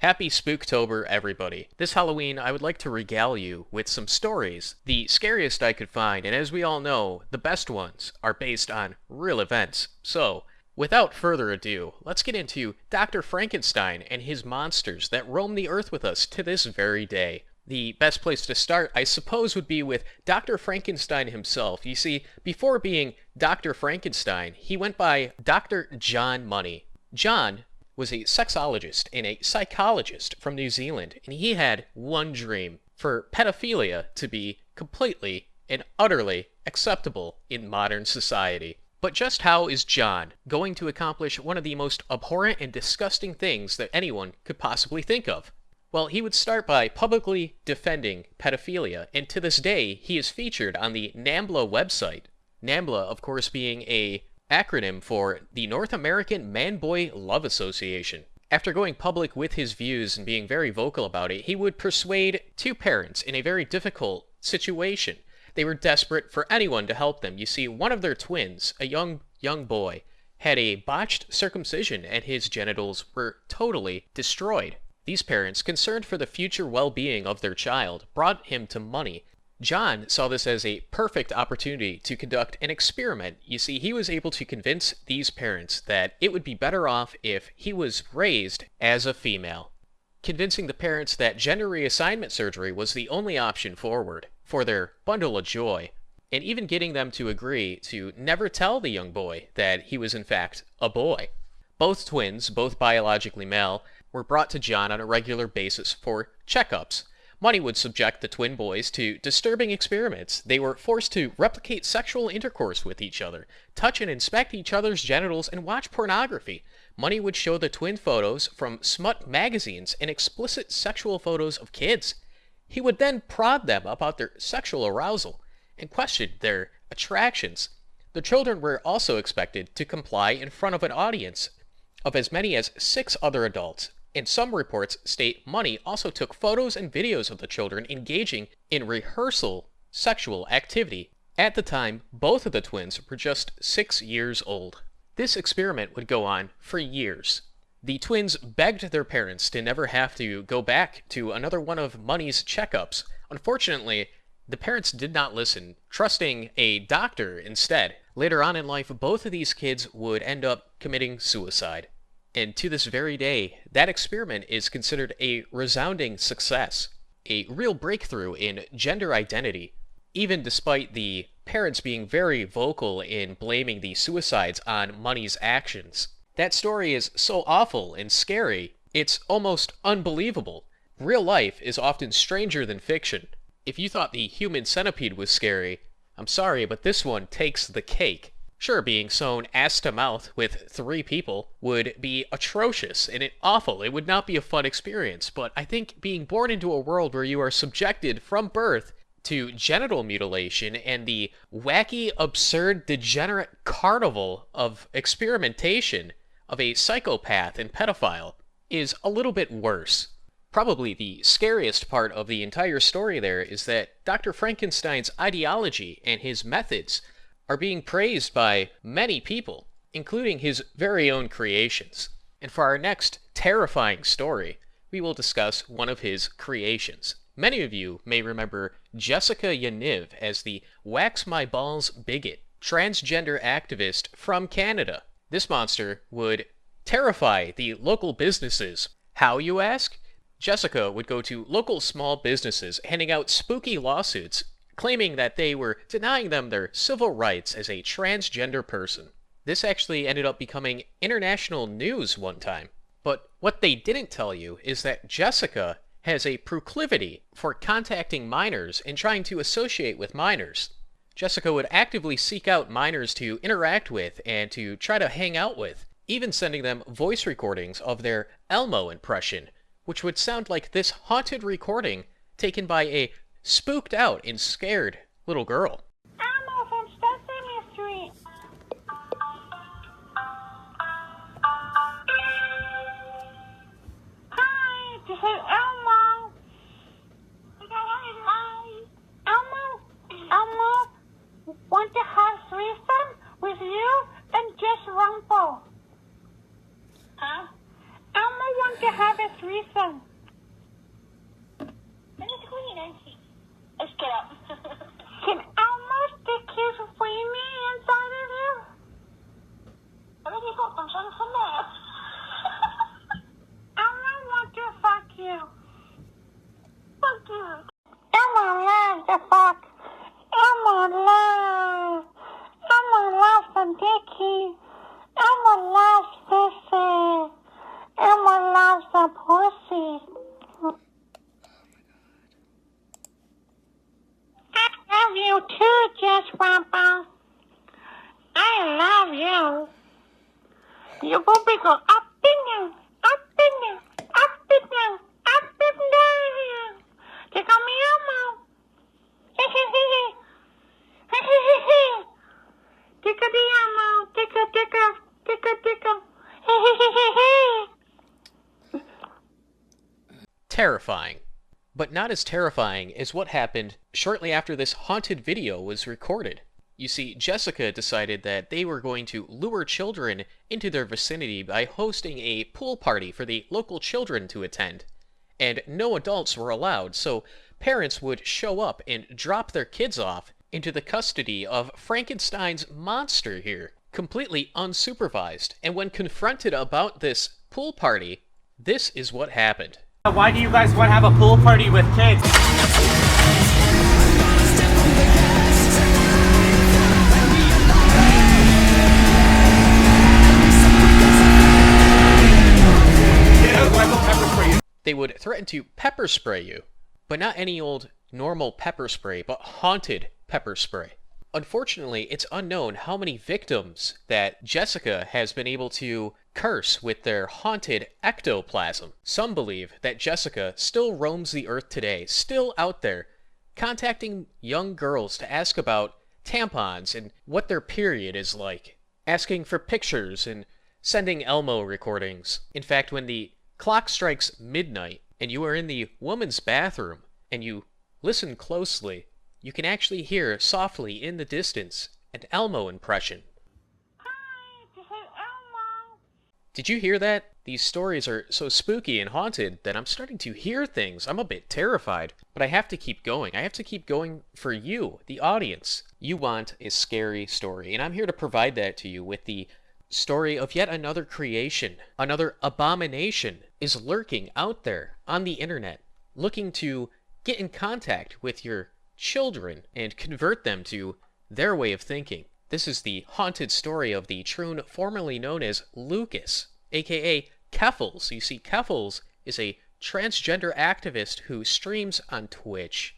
Happy Spooktober, everybody. This Halloween, I would like to regale you with some stories, the scariest I could find, and as we all know, the best ones are based on real events. So, without further ado, let's get into Dr. Frankenstein and his monsters that roam the earth with us to this very day. The best place to start, I suppose, would be with Dr. Frankenstein himself. You see, before being Dr. Frankenstein, he went by Dr. John Money. John was a sexologist and a psychologist from New Zealand, and he had one dream: for pedophilia to be completely and utterly acceptable in modern society. But just how is John going to accomplish one of the most abhorrent and disgusting things that anyone could possibly think of? Well, he would start by publicly defending pedophilia, and to this day, he is featured on the NAMBLA website. NAMBLA, of course, being a acronym for the North American Man-Boy Love Association. After going public with his views and being very vocal about it, he would persuade two parents in a very difficult situation. They were desperate for anyone to help them. You see, one of their twins, a young boy, had a botched circumcision and his genitals were totally destroyed. These parents, concerned for the future well-being of their child, brought him to Money. John saw this as a perfect opportunity to conduct an experiment. You see, he was able to convince these parents that it would be better off if he was raised as a female, convincing the parents that gender reassignment surgery was the only option forward for their bundle of joy, and even getting them to agree to never tell the young boy that he was in fact a boy. Both twins, both biologically male, were brought to John on a regular basis for checkups. Money would subject the twin boys to disturbing experiments. They were forced to replicate sexual intercourse with each other, touch and inspect each other's genitals, and watch pornography. Money would show the twin photos from smut magazines and explicit sexual photos of kids. He would then prod them about their sexual arousal and question their attractions. The children were also expected to comply in front of an audience of as many as 6 other adults. And some reports state Money also took photos and videos of the children engaging in rehearsal sexual activity. At the time, both of the twins were just 6 years old. This experiment would go on for years. The twins begged their parents to never have to go back to another one of Money's checkups. Unfortunately, the parents did not listen, trusting a doctor instead. Later on in life, both of these kids would end up committing suicide. And to this very day, that experiment is considered a resounding success, a real breakthrough in gender identity, even despite the parents being very vocal in blaming the suicides on Money's actions. That story is so awful and scary, it's almost unbelievable. Real life is often stranger than fiction. If you thought the human centipede was scary, I'm sorry, but this one takes the cake. Sure, being sewn ass to mouth with 3 people would be atrocious and awful. It would not be a fun experience, but I think being born into a world where you are subjected from birth to genital mutilation and the wacky, absurd, degenerate carnival of experimentation of a psychopath and pedophile is a little bit worse. Probably the scariest part of the entire story there is that Dr. Frankenstein's ideology and his methods are being praised by many people, including his very own creations. And for our next terrifying story, we will discuss one of his creations. Many of you may remember Jessica Yaniv as the Wax My Balls bigot, transgender activist from Canada. This monster would terrify the local businesses. How, you ask? Jessica would go to local small businesses, handing out spooky lawsuits, claiming that they were denying them their civil rights as a transgender person. This actually ended up becoming international news one time. But what they didn't tell you is that Jessica has a proclivity for contacting minors and trying to associate with minors. Jessica would actively seek out minors to interact with and to try to hang out with, even sending them voice recordings of their Elmo impression, which would sound like this haunted recording taken by a spooked out and scared little girl. Elmo from Sesame Street. Hi, this is Elmo. Hi, Elmo. Want to have threesome with you and Jess Rumple? Huh? Elmo wants want to have a threesome. Let's get up. Can Elmo stick his weenie inside of you? I think you got some sense in there. Elmo wants to fuck you. Fuck you. Elmo loves to fuck. Elmo loves the dicky. Elmo loves pussy. Elmo loves the pussy. I love you too, Jess Wampa. I love you. Your booby go up and down, up and down, up and down, up and down. Take on me, Elmo. Ticka the Elmo, ticka, ticka, ticka, ticka. Terrifying. But not as terrifying as what happened shortly after this haunted video was recorded. You see, Jessica decided that they were going to lure children into their vicinity by hosting a pool party for the local children to attend. And no adults were allowed, so parents would show up and drop their kids off into the custody of Frankenstein's monster here, completely unsupervised. And when confronted about this pool party, this is what happened. Why do you guys want to have a pool party with kids? They would threaten to pepper spray you, but not any old normal pepper spray, but haunted pepper spray. Unfortunately, it's unknown how many victims that Jessica has been able to curse with their haunted ectoplasm. Some believe that Jessica still roams the earth today, still out there, contacting young girls to ask about tampons and what their period is like, asking for pictures and sending Elmo recordings. In fact, when the clock strikes midnight and you are in the woman's bathroom and you listen closely, you can actually hear softly in the distance an Elmo impression. Hi, this is Elmo. Did you hear that? These stories are so spooky and haunted that I'm starting to hear things. I'm a bit terrified, but I have to keep going. I have to keep going for you, the audience. You want a scary story, and I'm here to provide that to you with the story of yet another creation. Another abomination is lurking out there on the internet, looking to get in contact with your children and convert them to their way of thinking. This is the haunted story of the Troon formerly known as Lucas, aka Keffals. You see, Keffals is a transgender activist who streams on Twitch.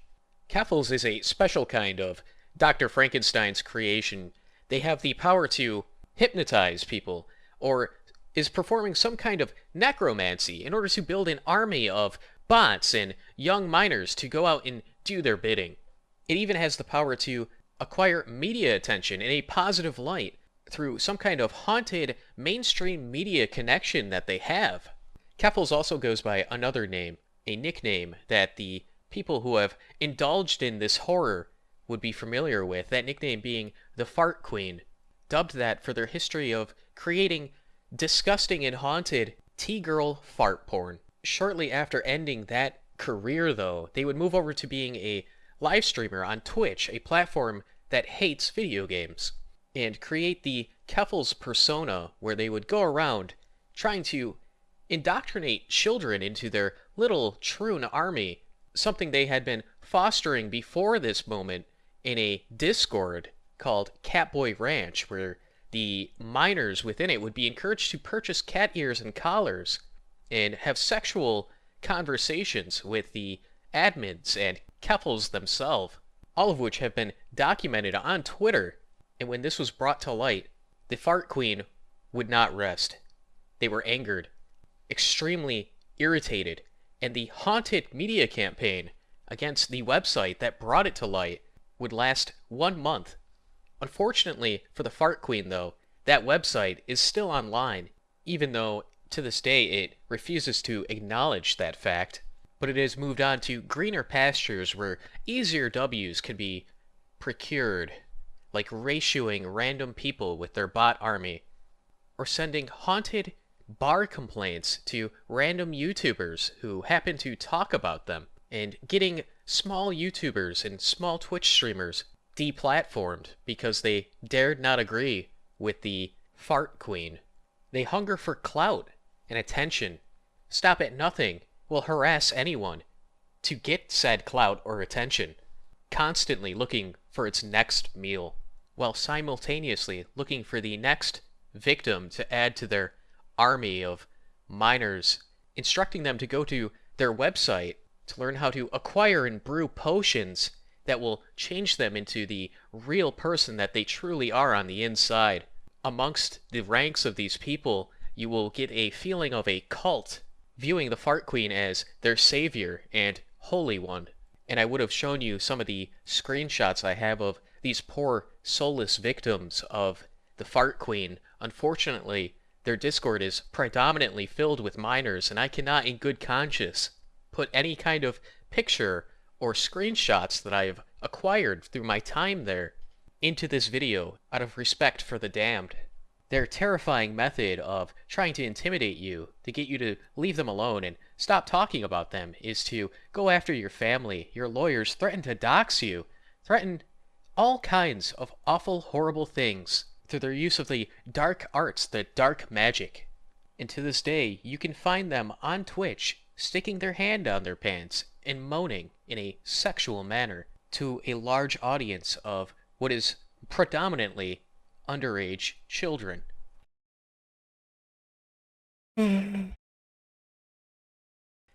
Keffals is a special kind of Dr. Frankenstein's creation. They have the power to hypnotize people, or is performing some kind of necromancy in order to build an army of bots and young minors to go out and do their bidding. It even has the power to acquire media attention in a positive light through some kind of haunted mainstream media connection that they have. Keffals also goes by another name, a nickname that the people who have indulged in this horror would be familiar with, that nickname being the Fart Queen, dubbed that for their history of creating disgusting and haunted T-girl fart porn. Shortly after ending that career, though, they would move over to being a live streamer on Twitch, a platform that hates video games, and create the Keffals persona, where they would go around trying to indoctrinate children into their little Troon army, something they had been fostering before this moment in a Discord called Catboy Ranch, where the minors within it would be encouraged to purchase cat ears and collars and have sexual conversations with the admins and Keffals themselves, all of which have been documented on Twitter. And when this was brought to light, the Fart Queen would not rest. They were angered, extremely irritated, and the haunted media campaign against the website that brought it to light would last 1 month. Unfortunately for the Fart Queen, though, that website is still online, even though to this day it refuses to acknowledge that fact. But it has moved on to greener pastures where easier W's can be procured, like ratioing random people with their bot army, or sending haunted bar complaints to random YouTubers who happen to talk about them, and getting small YouTubers and small Twitch streamers deplatformed because they dared not agree with the fart queen. They hunger for clout and attention, stop at nothing, will harass anyone to get said clout or attention, constantly looking for its next meal, while simultaneously looking for the next victim to add to their army of minors, instructing them to go to their website to learn how to acquire and brew potions that will change them into the real person that they truly are on the inside. Amongst the ranks of these people, you will get a feeling of a cult, viewing the fart queen as their savior and holy one. And I would have shown you some of the screenshots I have of these poor soulless victims of the fart queen. Unfortunately, their Discord is predominantly filled with minors, and I cannot in good conscience put any kind of picture or screenshots that I have acquired through my time there into this video out of respect for the damned. Their terrifying method of trying to intimidate you, to get you to leave them alone and stop talking about them, is to go after your family, your lawyers, threaten to dox you, threaten all kinds of awful, horrible things through their use of the dark arts, the dark magic. And to this day, you can find them on Twitch sticking their hand down their pants and moaning in a sexual manner to a large audience of what is predominantly underage children.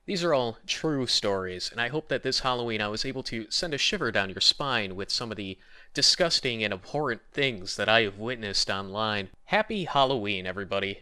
These are all true stories, and I hope that this Halloween I was able to send a shiver down your spine with some of the disgusting and abhorrent things that I have witnessed online. Happy Halloween, everybody.